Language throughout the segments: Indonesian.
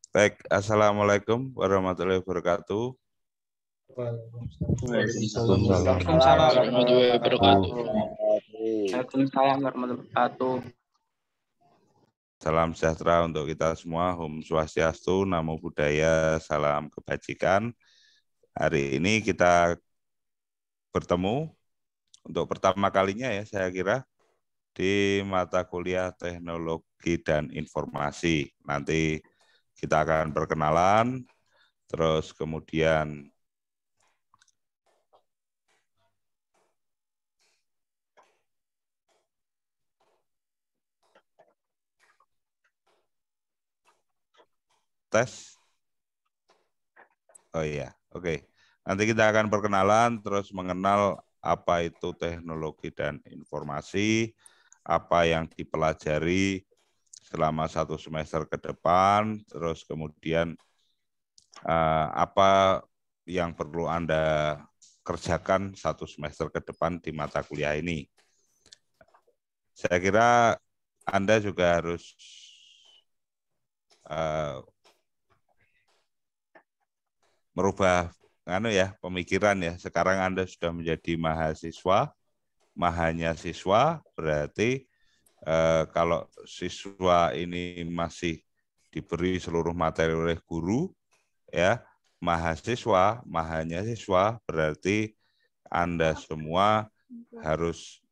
Baik, Assalamualaikum warahmatullahi wabarakatuh. Waalaikumsalam warahmatullahi wabarakatuh. Waalaikumsalam warahmatullahi wabarakatuh. Salam sejahtera untuk kita semua. Om Swastiastu, Namo Buddhaya, salam kebajikan. Hari ini kita bertemu untuk pertama kalinya ya, saya kira, di mata kuliah Teknologi dan Informasi. Nanti kita akan perkenalan, terus kemudian tes. Oh iya, oke. Nanti kita akan perkenalan, terus mengenal apa itu teknologi dan informasi, apa yang dipelajari selama 1 semester ke depan, terus kemudian apa yang perlu Anda kerjakan 1 semester ke depan di mata kuliah ini. Saya kira Anda juga harus merubah pemikiran ya. Sekarang Anda sudah menjadi mahasiswa, mahanya siswa, berarti kalau siswa ini masih diberi seluruh materi oleh guru, ya, mahasiswa, mahanya siswa, berarti Anda semua harus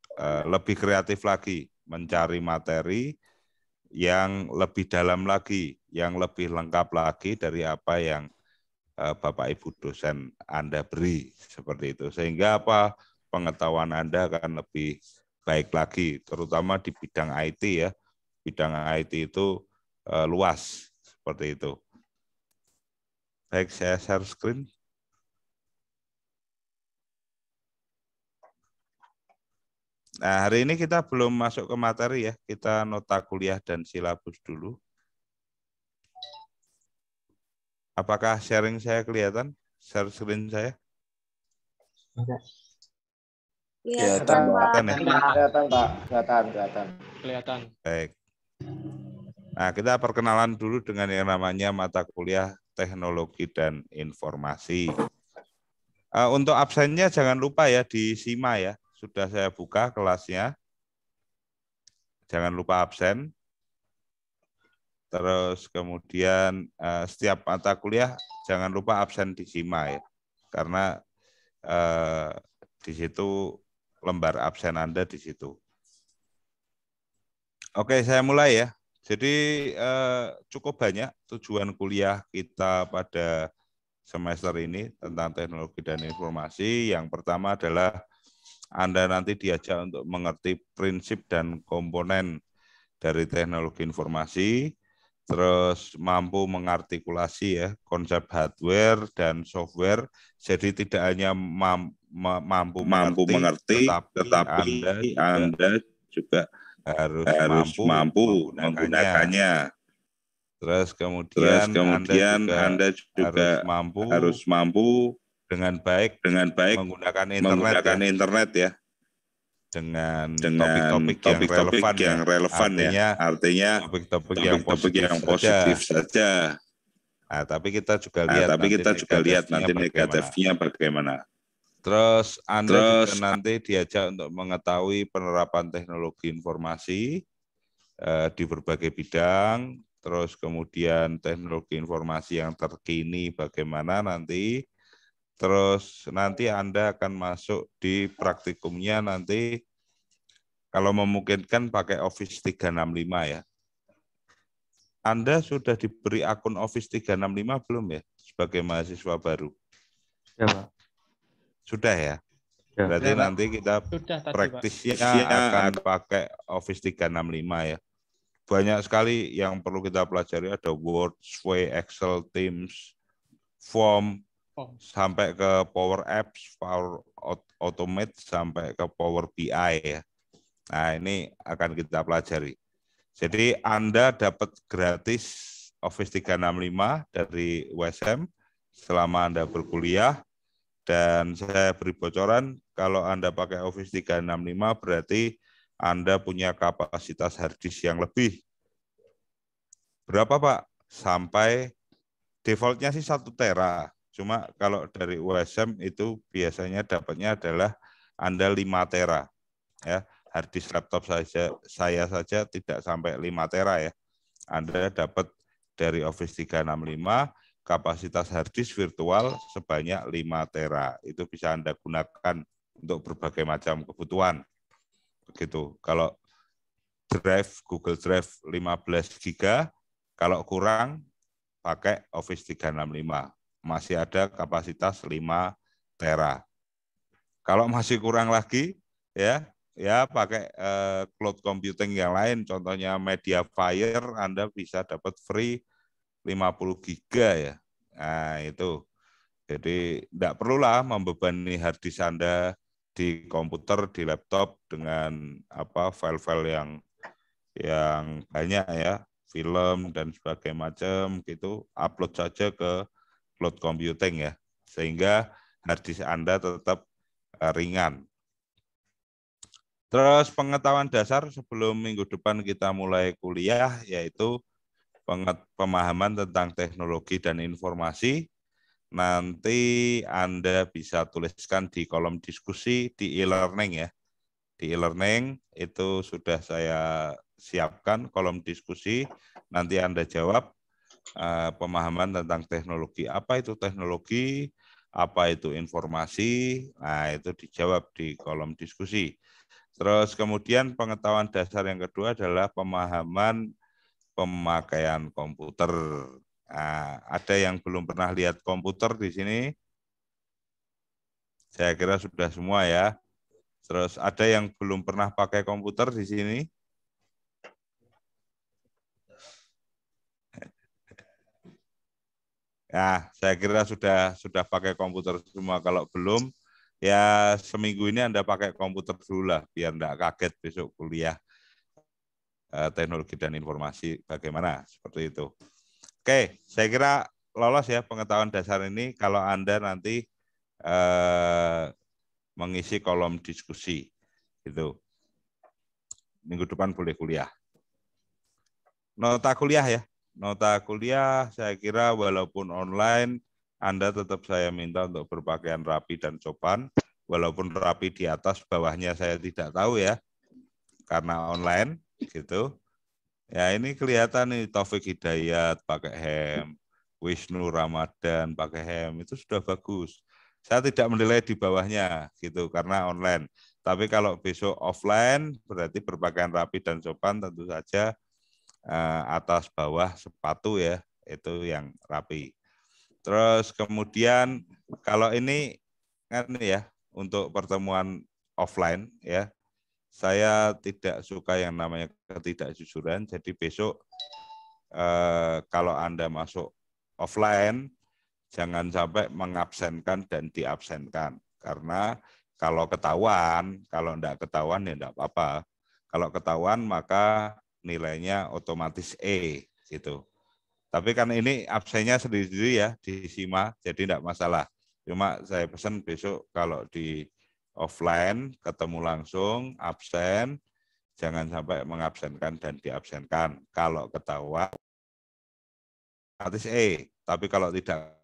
lebih kreatif lagi, mencari materi yang lebih dalam lagi, yang lebih lengkap lagi dari apa yang Bapak Ibu dosen Anda beri, seperti itu. Sehingga apa, pengetahuan Anda akan lebih baik lagi, terutama di bidang IT ya. Bidang IT itu luas, seperti itu. Baik, saya share screen. Nah, hari ini kita belum masuk ke materi ya, kita nota kuliah dan silabus dulu. Apakah sharing saya kelihatan? Share screen saya? Kelihatan, Pak. Kelihatan. Baik. Nah, kita perkenalan dulu dengan yang namanya mata kuliah Teknologi dan Informasi. Untuk absennya jangan lupa ya disimak ya. Sudah saya buka kelasnya. Jangan lupa absen. Terus kemudian setiap mata kuliah jangan lupa absen disimak ya. Karena di situ lembar absen Anda di situ. Oke, saya mulai ya. Jadi cukup banyak tujuan kuliah kita pada semester ini tentang teknologi dan informasi. Yang pertama adalah Anda nanti diajak untuk mengerti prinsip dan komponen dari teknologi informasi, terus mampu mengartikulasi ya konsep hardware dan software. Jadi tidak hanya mampu mengerti, tetapi Anda juga harus mampu menggunakannya. Terus kemudian Anda juga harus mampu dengan baik menggunakan internet ya. Dengan topik-topik yang relevan ya. Artinya topik-topik yang positif saja. Nah, tapi kita juga lihat nanti negatifnya bagaimana. Terus Anda juga nanti diajak untuk mengetahui penerapan teknologi informasi di berbagai bidang, terus kemudian teknologi informasi yang terkini bagaimana nanti, terus nanti Anda akan masuk di praktikumnya nanti kalau memungkinkan pakai Office 365 ya. Anda sudah diberi akun Office 365 belum ya sebagai mahasiswa baru? Ya, Pak. Sudah ya? Berarti nanti kita praktisnya akan pakai Office 365 ya. Banyak sekali yang perlu kita pelajari, ada Word, Sway, Excel, Teams, Form, sampai ke Power Apps, Power Automate, sampai ke Power BI ya. Nah, ini akan kita pelajari. Jadi Anda dapat gratis Office 365 dari USM selama Anda berkuliah. Dan saya beri bocoran, kalau Anda pakai Office 365 berarti Anda punya kapasitas harddisk yang lebih. Berapa Pak? Sampai defaultnya sih 1 tera. Cuma kalau dari USM itu biasanya dapatnya adalah Anda 5 tera. Ya, hard disk laptop saya saja tidak sampai 5 tera ya. Anda dapat dari Office 365 kapasitas hard disk virtual sebanyak 5 tera. Itu bisa Anda gunakan untuk berbagai macam kebutuhan. Begitu. Kalau Drive, Google Drive 15 GB, kalau kurang pakai Office 365. Masih ada kapasitas 5 tera. Kalau masih kurang lagi, ya pakai cloud computing yang lain, contohnya Mediafire, Anda bisa dapat free 50 giga ya. Nah, itu. Jadi tidak perlulah membebani hard disk Anda di komputer, di laptop dengan file-file yang banyak ya, film dan sebagainya macam gitu, upload saja ke cloud computing ya, sehingga hard disk Anda tetap ringan. Terus pengetahuan dasar sebelum minggu depan kita mulai kuliah, yaitu pemahaman tentang teknologi dan informasi. Nanti Anda bisa tuliskan di kolom diskusi di e-learning ya. Di e-learning itu sudah saya siapkan kolom diskusi, nanti Anda jawab pemahaman tentang teknologi. Apa itu teknologi? Apa itu informasi? Nah, itu dijawab di kolom diskusi. Terus kemudian pengetahuan dasar yang kedua adalah pemahaman pemakaian komputer. Nah, ada yang belum pernah lihat komputer di sini? Saya kira sudah semua ya. Terus ada yang belum pernah pakai komputer di sini? Ya, saya kira sudah pakai komputer semua. Kalau belum, ya seminggu ini Anda pakai komputer dulu lah, biar enggak kaget besok kuliah teknologi dan informasi bagaimana, seperti itu. Oke, saya kira lolos ya pengetahuan dasar ini kalau Anda nanti mengisi kolom diskusi. Itu. Minggu depan boleh kuliah. Nota kuliah ya. Nota kuliah saya kira walaupun online, Anda tetap saya minta untuk berpakaian rapi dan sopan. Walaupun rapi di atas, bawahnya saya tidak tahu ya. Karena online gitu. Ya ini kelihatan nih Taufik Hidayat pakai hem, Wisnu Ramadan pakai hem, itu sudah bagus. Saya tidak menilai di bawahnya gitu karena online. Tapi kalau besok offline berarti berpakaian rapi dan sopan tentu saja atas bawah sepatu ya, itu yang rapi. Terus kemudian kalau ini kan ya untuk pertemuan offline ya, saya tidak suka yang namanya ketidakjujuran. Jadi besok kalau Anda masuk offline, jangan sampai mengabsenkan dan diabsenkan. Karena kalau ketahuan, kalau enggak ketahuan ya enggak apa-apa. Kalau ketahuan maka nilainya otomatis E gitu. Tapi kan ini absennya sendiri-sendiri ya di SIMA, jadi enggak masalah. Cuma saya pesan besok kalau di offline ketemu langsung absen, jangan sampai mengabsenkan dan diabsenkan. Kalau ketahuan otomatis E, tapi kalau tidak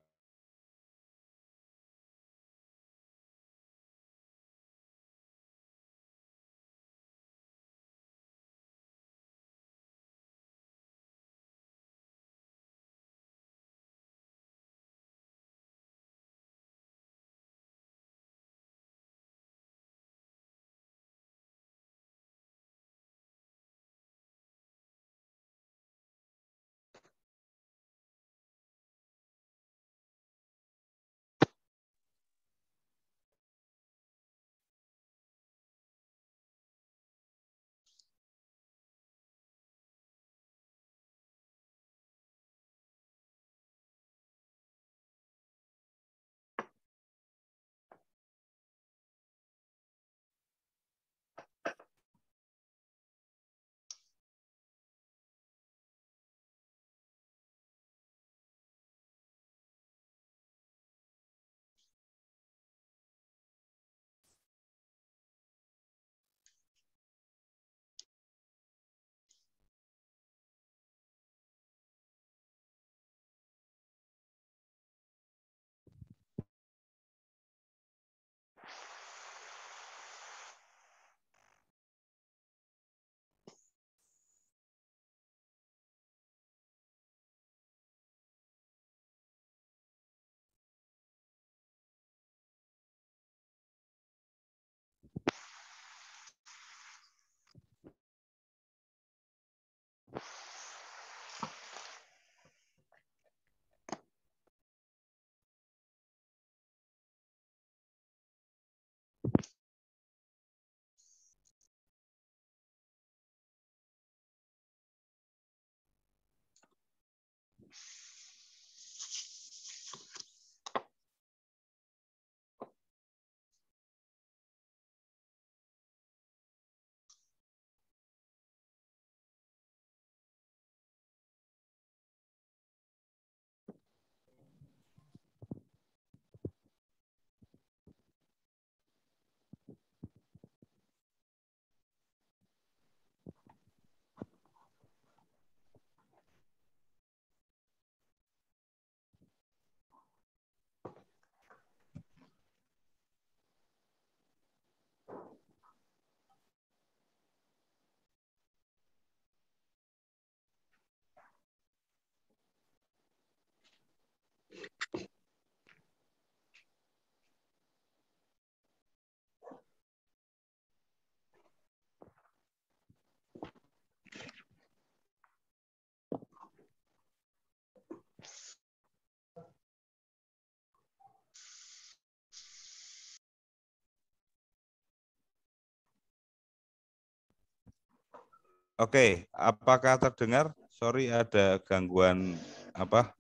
Oke, apakah terdengar? Sorry, ada gangguan apa?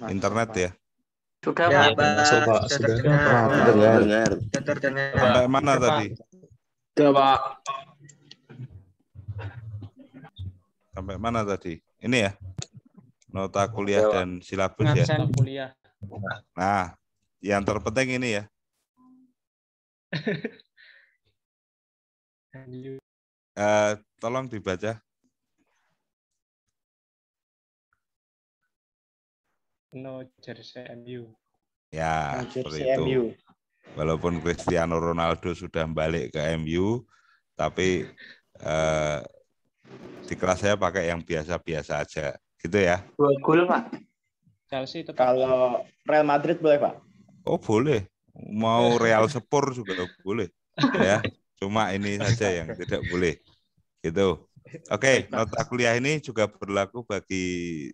Internet ya. Sudah, Ya, Pak. masuk, Pak. Sudah Sudah. terdengar. Sudah terdengar. Sampai mana tadi? Sudah, Pak. Sampai mana tadi? Ini ya, nota kuliah dan silabus ya. Ngabsen kuliah. Nah, yang terpenting ini ya. Tolong dibaca. No jersey MU. Ya, seperti itu. Walaupun Cristiano Ronaldo sudah balik ke MU, tapi di kelas saya pakai yang biasa-biasa aja, gitu ya. 2 gol, Pak. Chelsea tetap. Kalau Real Madrid boleh, Pak? Oh, boleh. Mau Real Spurs juga boleh. Ya, cuma ini saja yang tidak boleh. Gitu. Oke, nota kuliah ini juga berlaku bagi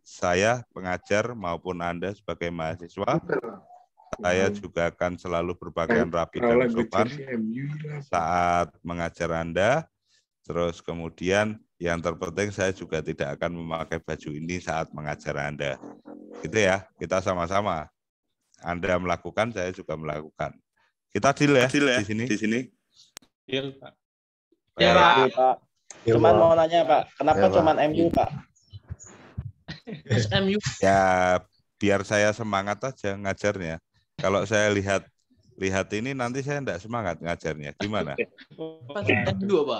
saya pengajar maupun Anda sebagai mahasiswa. Saya juga akan selalu berpakaian rapi dan sopan saat mengajar Anda. Terus kemudian yang terpenting saya juga tidak akan memakai baju ini saat mengajar Anda. Gitu ya, kita sama-sama. Anda melakukan, saya juga melakukan. Kita deal ya, di sini. Deal, Pak. Ya, Pak. Cuman mau nanya, Pak, kenapa cuman MU, Pak? MU. Ya, biar saya semangat aja ngajarnya. Kalau saya lihat ini nanti saya enggak semangat ngajarnya. Gimana?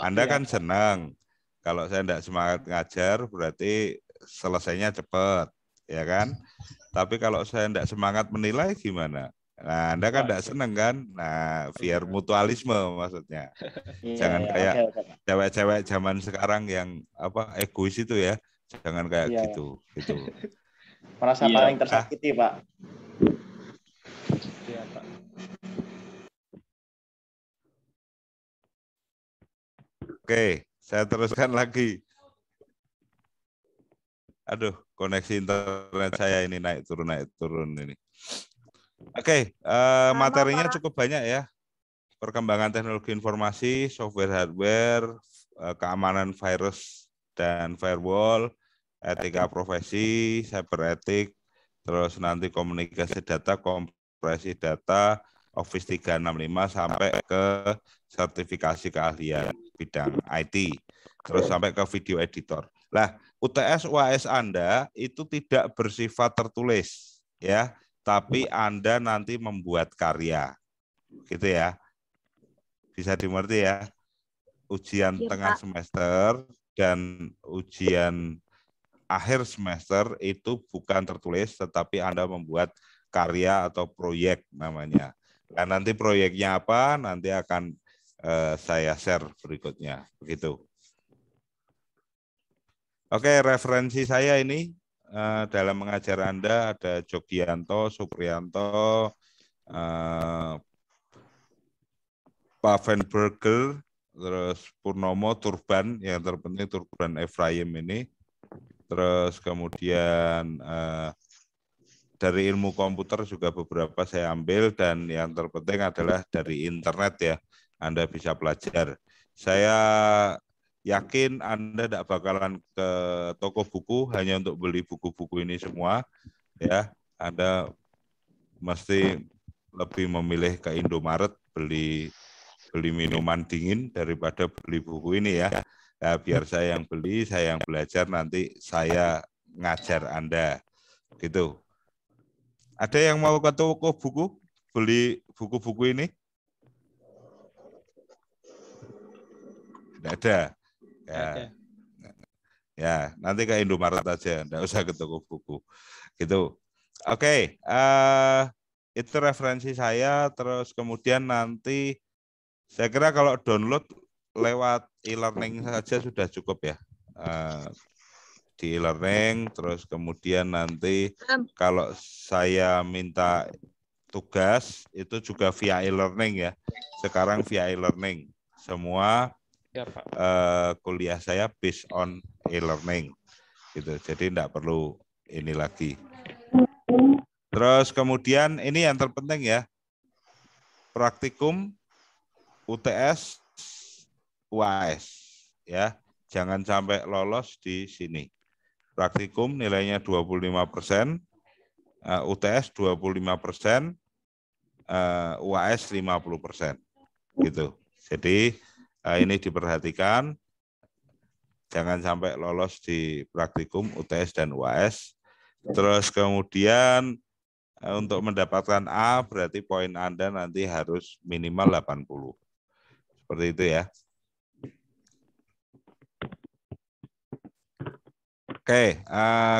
Anda kan senang. Kalau saya enggak semangat ngajar berarti selesainya cepat, ya kan? Tapi kalau saya enggak semangat menilai gimana? Nah, Anda kan enggak senang kan? Nah, biar mutualisme maksudnya. Jangan kayak cewek-cewek zaman sekarang yang apa egois itu ya. Jangan kayak gitu. Merasa paling tersakiti, Pak. Iya, Pak. Oke, saya teruskan lagi. Aduh, koneksi internet saya ini naik turun ini. Oke, materinya cukup banyak ya. Perkembangan teknologi informasi, software hardware, keamanan virus dan firewall, etika profesi, cyber etik, terus nanti komunikasi data, kompresi data, Office 365 sampai ke sertifikasi keahlian bidang IT, terus sampai ke video editor. Lah, UTS UAS Anda itu tidak bersifat tertulis ya, tapi Anda nanti membuat karya. Gitu ya. Bisa dimengerti ya. Ujian tengah semester dan ujian akhir semester itu bukan tertulis, tetapi Anda membuat karya atau proyek namanya. Nah, nanti proyeknya apa, nanti akan saya share berikutnya. Begitu. Oke, referensi saya ini dalam mengajar Anda ada Jogianto, Supriyanto, Pak Van Bergel, terus Purnomo, Turban, yang terpenting Turban Efraim ini. Terus kemudian dari ilmu komputer juga beberapa saya ambil, dan yang terpenting adalah dari internet ya, Anda bisa belajar. Saya yakin Anda tidak bakalan ke toko buku hanya untuk beli buku-buku ini semua, ya. Anda mesti lebih memilih ke Indomaret beli minuman dingin daripada beli buku ini ya. Nah, biar saya yang beli, saya yang belajar, nanti saya ngajar Anda. Gitu. Ada yang mau ke toko buku beli buku-buku ini? Tidak ada. Ya, nanti ke Indomaret aja, tidak usah ke toko buku. Gitu. Oke, itu referensi saya. Terus kemudian nanti saya kira kalau download lewat e-learning saja sudah cukup ya. Di e-learning, terus kemudian nanti kalau saya minta tugas itu juga via e-learning ya. Sekarang via e-learning. Semua kuliah saya based on e-learning. Gitu. Jadi tidak perlu ini lagi. Terus kemudian ini yang terpenting ya. Praktikum UTS UAS ya. jangan sampai lolos di sini. Praktikum nilainya 25%, UTS 25%, UAS 50%. Gitu. Jadi ini diperhatikan, jangan sampai lolos di praktikum, UTS, dan UAS. Terus kemudian untuk mendapatkan A berarti poin Anda nanti harus minimal 80. Seperti itu ya. Oke,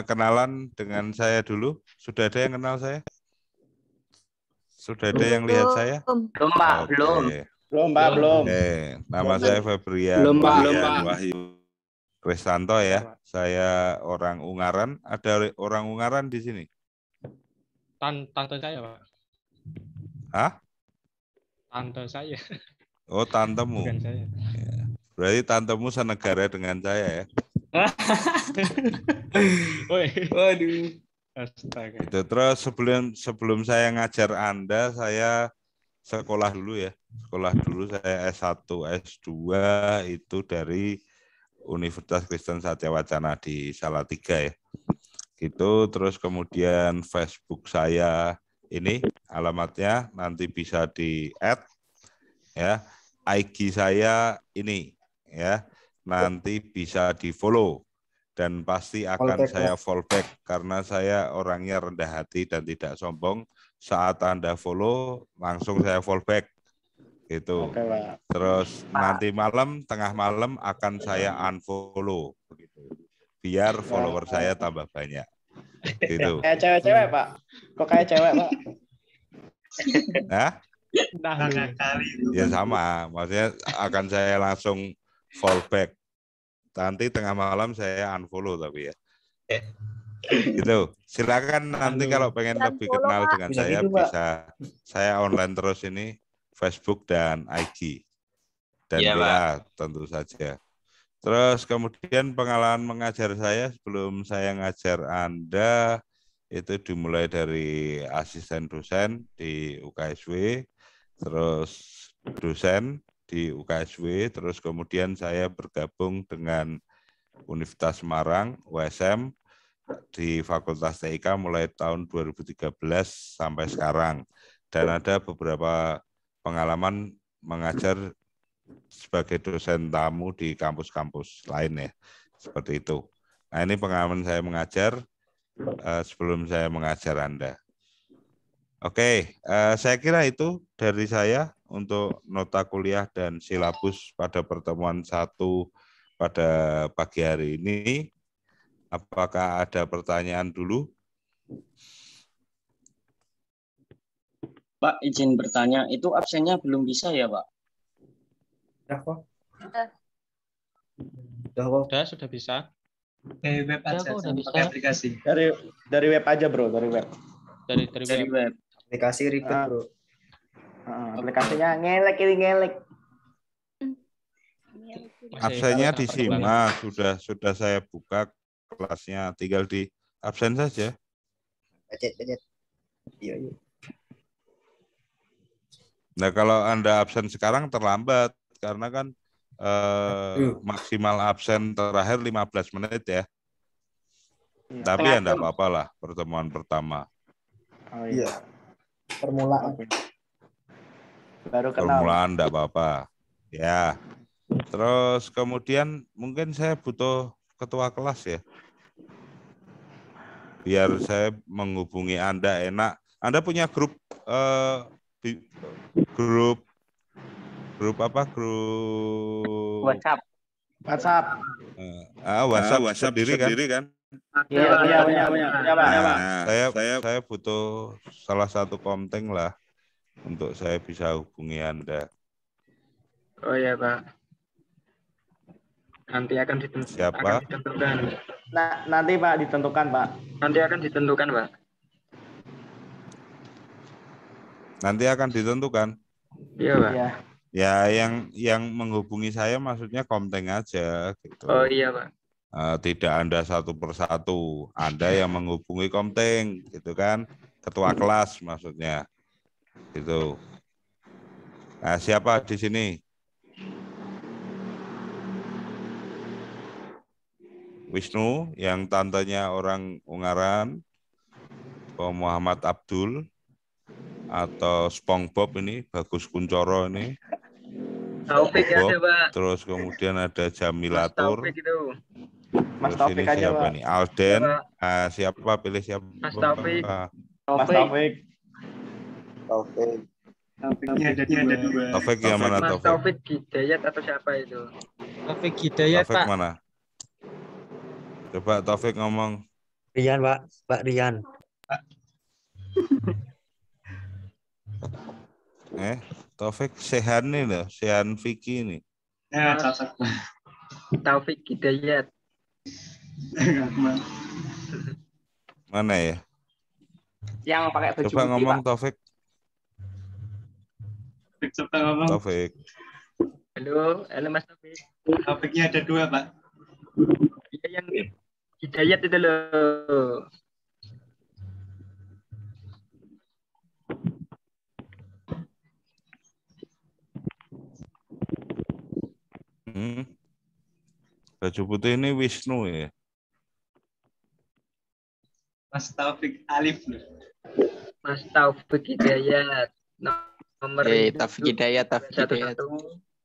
kenalan dengan saya dulu. Sudah ada yang kenal saya? Sudah ada yang lihat saya? Belum, Pak. Belum. Belum, Pak, belum. Oke, nama saya Febrian Wahyu Kristanto ya. Saya orang Ungaran. Ada orang Ungaran di sini? Tante saya, Pak. Hah? Tante saya. Oh, tantemu. Bukan saya. Ya. Berarti tantemu senegara dengan saya ya. Waduh. Astaga. Itu. Terus sebelum saya ngajar Anda, saya sekolah dulu ya. Sekolah dulu saya S1, S2 itu dari Universitas Kristen Satya Wacana di Salatiga ya. Gitu, terus kemudian Facebook saya ini alamatnya nanti bisa di-add ya. IG saya ini ya. Nanti bisa di-follow dan pasti akan saya fallback karena saya orangnya rendah hati dan tidak sombong. Saat Anda follow langsung saya fallback gitu. Oke, Pak. Terus nanti malam, tengah malam akan saya unfollow begitu. Biar follower saya tambah banyak. Gitu. Kayak cewek-cewek, Pak. Kok kayak cewek, Pak? Hah? Nah, Ya sama, maksudnya akan saya langsung fallback. Nanti tengah malam saya unfollow tapi ya. Gitu. Silakan nanti kalau pengen lebih kenal dengan saya bisa saya online terus ini Facebook dan IG dan WA tentu saja. Terus kemudian pengalaman mengajar saya sebelum saya ngajar Anda itu dimulai dari asisten dosen di UKSW, terus dosen di UKSW, terus kemudian saya bergabung dengan Universitas Semarang, USM, di Fakultas TIK mulai tahun 2013 sampai sekarang. Dan ada beberapa pengalaman mengajar sebagai dosen tamu di kampus-kampus lain ya, seperti itu. Nah ini pengalaman saya mengajar sebelum saya mengajar Anda. Oke, saya kira itu dari saya untuk nota kuliah dan silabus pada pertemuan 1 pada pagi hari ini. Apakah ada pertanyaan dulu? Pak, izin bertanya, itu absennya belum bisa ya, Pak? Sudah bisa. Dari web aja, udah bisa. pakai aplikasi. Dari web aja, Bro, dari web. Dari web. Aplikasi ribet, Bro. Aplikasinya ngelek. Absennya disimak, sudah saya buka kelasnya, tinggal di absen saja. Pencet. Iya. Nah kalau Anda absen sekarang terlambat karena kan maksimal absen terakhir 15 menit ya. Tapi ya enggak apa-apa lah pertemuan pertama. Oh iya. Permulaan. Baru kenal. Permulaan enggak apa-apa. Ya. Terus kemudian mungkin saya butuh ketua kelas ya. Biar saya menghubungi Anda enak. Anda punya grup grup apa? Grup WhatsApp. WhatsApp sendiri kan? Iya, punya, Pak. Saya butuh salah satu konting lah untuk saya bisa hubungi Anda. Oh ya, Pak. Nanti akan ditentukan. Siapa? Nah, nanti Pak ditentukan, Pak. Nanti akan ditentukan, Pak. Nanti akan ditentukan. Iya, Pak. Iya. Ya, yang menghubungi saya maksudnya konting aja gitu. Oh iya, Pak. Tidak Anda satu persatu, Anda yang menghubungi konting, gitu kan? Ketua kelas maksudnya, gitu. Nah, siapa di sini? Wisnu, yang tantenya orang Ungaran, Muhammad Abdul, atau SpongeBob ini, Bagus Kuncoro ini. Taufik ada, Pak. Terus kemudian ada Mas Jamilatur. Taufik itu. Mas Terus ini Taufik aja, siapa Pak. nih? Alden. Ya, Pak. Siapa? Pilih siapa? Mas Taufik. Mas Taufik. Topiknya ada dua. Taufik yang mana Mas Taufik? Taufik Hidayat atau siapa itu? Taufik Hidayat, Taufik Pak. mana? Coba Taufik ngomong. Rian, Pak. Pak Rian. Taufik Sehan nih loh, Sehan Vicky nih. Ya, cocok. Taufik Hidayat. Mana ya? Yang pakai baju Coba putih, ngomong Pak. Taufik. Coba ngomong. Taufik. Halo Mas Taufik. Topiknya ada dua, Pak. Iya, yang Hidayat itu loh. Baju putih ini Wisnu ya. Mas Taufik Alif. Mas Taufik Hidayat. Nomor Taufik Hidayat, Taufik Hidayat.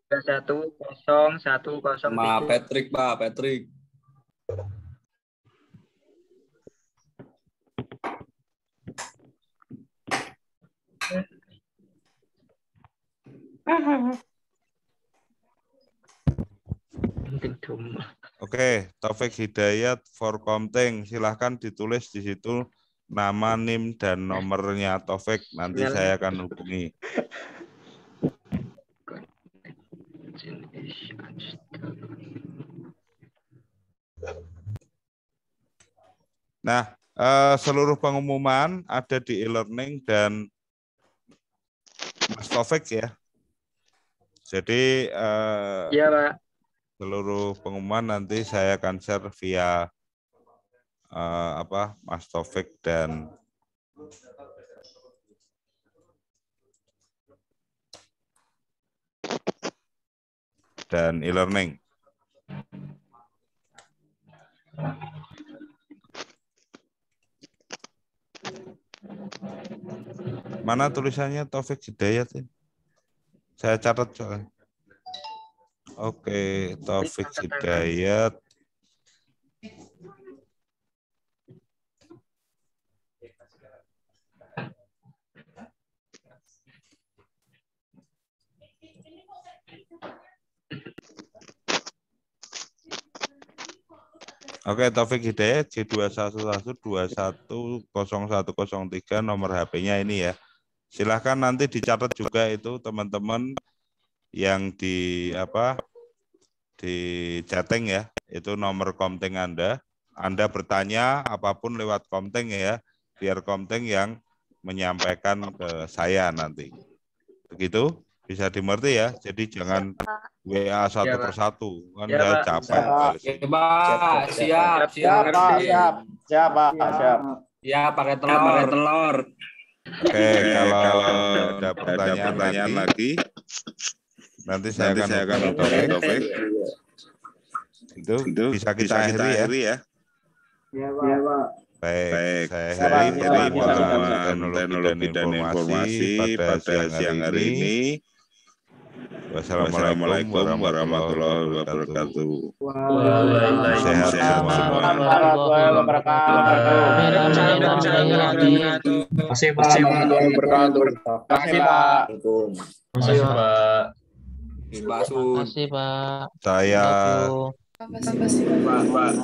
111010. Ma Patrick, Pak, Patrick. Oke, Taufik Hidayat for Komting. Silahkan ditulis di situ nama, NIM, dan nomornya Taufik. Nanti saya akan hubungi. Nah, seluruh pengumuman ada di e-learning dan Mas Taufik ya. Jadi Iya, Pak. seluruh pengumuman nanti saya akan share via Mas Taufik dan e-learning. Mana tulisannya Taufik Hidayat? Saya catat soalnya. Oke, Taufik Hidayat. Oke, Taufik Hidayat J211210103 nomor HP-nya ini ya. Silahkan nanti dicatat juga itu teman-teman yang di chatting ya. Itu nomor Komting Anda. Anda bertanya apapun lewat Komting ya, biar Komting yang menyampaikan ke saya nanti. Begitu? Bisa dimengerti ya. Jadi jangan WA satu persatu, kan saya capek. Pak, siap. Ya, pakai telur. Oke, kalau ada pertanyaan lagi, nanti saya akan Taufik. Itu bisa kita akhiri ya. Iya, Pak. Baik, saya akhiri pertemuan teknologi dan informasi pada siang hari ini. Wassalamualaikum warahmatullahi wabarakatuh. Sehat semua. Terima kasih, Pak. Terima kasih, Pak. Saya Terima kasih, Pak.